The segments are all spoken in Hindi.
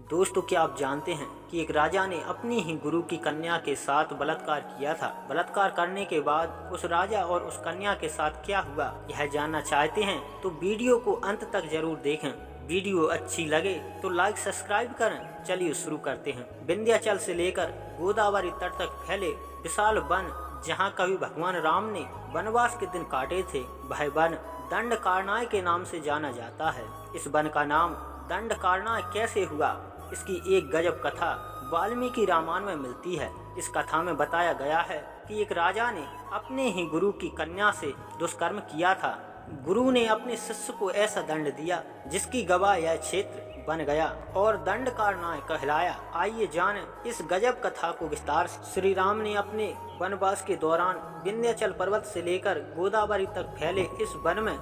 दोस्तों, क्या आप जानते हैं कि एक राजा ने अपनी ही गुरु की कन्या के साथ बलात्कार किया था। बलात्कार करने के बाद उस राजा और उस कन्या के साथ क्या हुआ, यह जानना चाहते हैं तो वीडियो को अंत तक जरूर देखें। वीडियो अच्छी लगे तो लाइक सब्सक्राइब करें। चलिए शुरू करते हैं। विंध्याचल से लेकर गोदावरी तट तक फैले विशाल वन, जहाँ कभी भगवान राम ने वनवास के दिन काटे थे, वह वन दंडकारण्य के नाम से जाना जाता है। इस वन का नाम दंडकारण्य कैसे हुआ, इसकी एक गजब कथा वाल्मीकि रामायण में मिलती है। इस कथा में बताया गया है कि एक राजा ने अपने ही गुरु की कन्या से दुष्कर्म किया था। गुरु ने अपने शिष्य को ऐसा दंड दिया जिसकी गवाह यह क्षेत्र बन गया और दंडकारण्य कहलाया। आइए जानें इस गजब कथा को विस्तार से। श्री राम ने अपने वनवास के दौरान विंध्याचल पर्वत से लेकर गोदावरी तक फैले इस वन में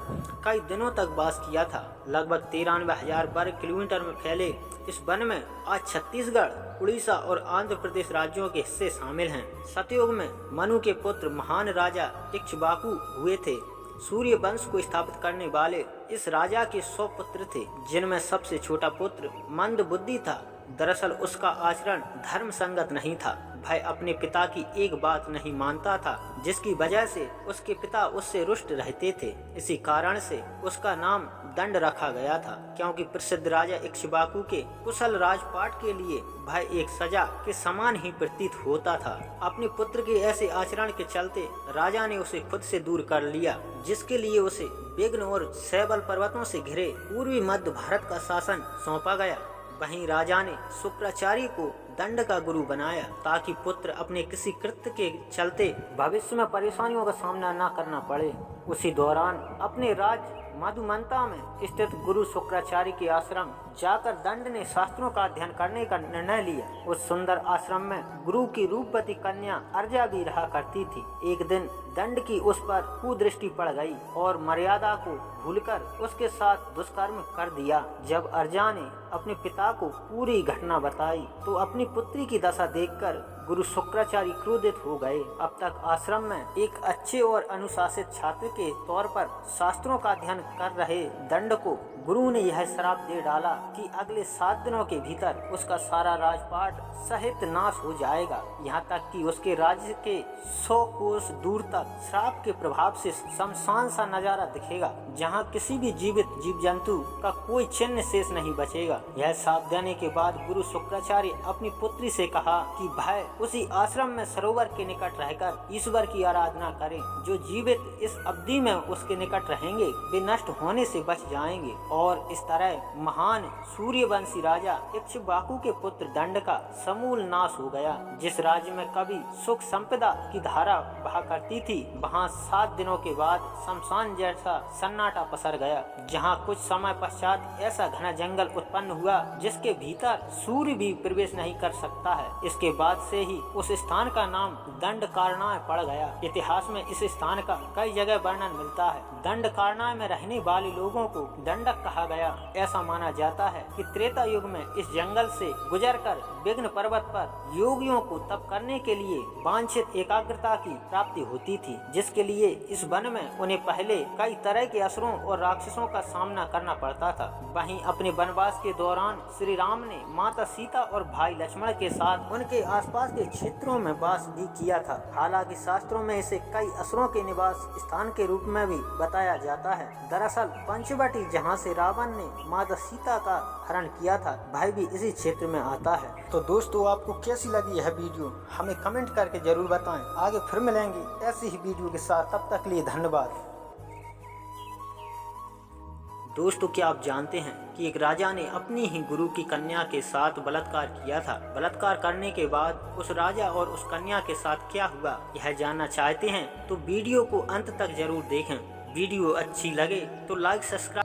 कई दिनों तक वास किया था। लगभग 93,000 वर्ग किलोमीटर में फैले इस वन में आज छत्तीसगढ़, उड़ीसा और आंध्र प्रदेश राज्यों के हिस्से शामिल हैं। सतयुग में मनु के पुत्र महान राजा इक्ष्वाकु हुए थे। सूर्य वंश को स्थापित करने वाले इस राजा के 100 पुत्र थे, जिनमें सबसे छोटा पुत्र मंद बुद्धि था। दरअसल उसका आचरण धर्म संगत नहीं था। वह अपने पिता की एक बात नहीं मानता था, जिसकी वजह से उसके पिता उससे रुष्ट रहते थे। इसी कारण से उसका नाम दंड रखा गया था, क्योंकि प्रसिद्ध राजा इक्ष्वाकु के कुशल राजपाट के लिए वह एक सजा के समान ही प्रतीत होता था। अपने पुत्र के ऐसे आचरण के चलते राजा ने उसे खुद से दूर कर लिया, जिसके लिए उसे विघ्न और शैवल पर्वतों से घिरे पूर्वी मध्य भारत का शासन सौंपा गया। वहीं राजा ने शुक्राचार्य को दंड का गुरु बनाया, ताकि पुत्र अपने किसी कृत्य के चलते भविष्य में परेशानियों का सामना न करना पड़े। उसी दौरान अपने राज्य मधुमंता में स्थित गुरु शुक्राचार्य के आश्रम जाकर दंड ने शास्त्रों का अध्ययन करने का निर्णय लिया। उस सुंदर आश्रम में गुरु की रूपवती कन्या अर्जा भी रहा करती थी। एक दिन दंड की उस पर कुदृष्टि पड़ गई और मर्यादा को भूलकर उसके साथ दुष्कर्म कर दिया। जब अर्जा ने अपने पिता को पूरी घटना बताई तो अपनी पुत्री की दशा देखकर गुरु शुक्राचार्य क्रोधित हो गए। अब तक आश्रम में एक अच्छे और अनुशासित छात्र के तौर पर शास्त्रों का अध्ययन कर रहे दंड को गुरु ने यह श्राप दे डाला कि अगले 7 दिनों के भीतर उसका सारा राजपाट सहित नाश हो जाएगा। यहाँ तक कि उसके राज्य के 100 कोस दूर तक श्राप के प्रभाव से शमशान सा नजारा दिखेगा, जहाँ किसी भी जीवित जीव जंतु का कोई चिन्ह शेष नहीं बचेगा। यह श्राप देने के बाद गुरु शुक्राचार्य अपनी पुत्री से कहा कि वह उसी आश्रम में सरोवर के निकट रहकर ईश्वर की आराधना करें। जो जीवित इस अवधि में उसके निकट रहेंगे वे नष्ट होने से बच जाएंगे। और इस तरह महान सूर्यवंशी राजा इक्ष्वाकु के पुत्र दंड का समूल नाश हो गया। जिस राज्य में कभी सुख संपदा की धारा बहा करती थी, वहाँ 7 दिनों के बाद शमशान जैसा सन्नाटा पसर गया, जहाँ कुछ समय पश्चात ऐसा घना जंगल उत्पन्न हुआ जिसके भीतर सूर्य भी प्रवेश नहीं कर सकता है। इसके बाद से ही उस स्थान का नाम दंडकारण्य पड़ गया। इतिहास में इस स्थान का कई जगह वर्णन मिलता है। दंडकारण्य में रहने वाले लोगों को दंडक कहा गया। ऐसा माना जाता है कि त्रेता युग में इस जंगल से गुजरकर विघ्न पर्वत पर योगियों को तप करने के लिए वांछित एकाग्रता की प्राप्ति होती थी, जिसके लिए इस वन में उन्हें पहले कई तरह के असुरों और राक्षसों का सामना करना पड़ता था। वहीं अपने वनवास के दौरान श्री राम ने माता सीता और भाई लक्ष्मण के साथ उनके आसपास के क्षेत्रों में वास भी किया था। हालांकि शास्त्रों में इसे कई असुरों के निवास स्थान के रूप में भी बताया जाता है। दरअसल पंचवटी, जहाँ से रावण ने माता सीता का हरण किया था, वह भी इसी क्षेत्र में आता है। तो दोस्तों, आपको कैसी लगी यह वीडियो हमें कमेंट करके जरूर बताएं। आगे फिर मिलेंगे ऐसी ही वीडियो के साथ, तब तक के लिए धन्यवाद। दोस्तों, क्या आप जानते हैं कि एक राजा ने अपनी ही गुरु की कन्या के साथ बलात्कार किया था। बलात्कार करने के बाद उस राजा और उस कन्या के साथ क्या हुआ, यह जानना चाहते हैं तो वीडियो को अंत तक जरूर देखें। वीडियो अच्छी लगे तो लाइक सब्सक्राइब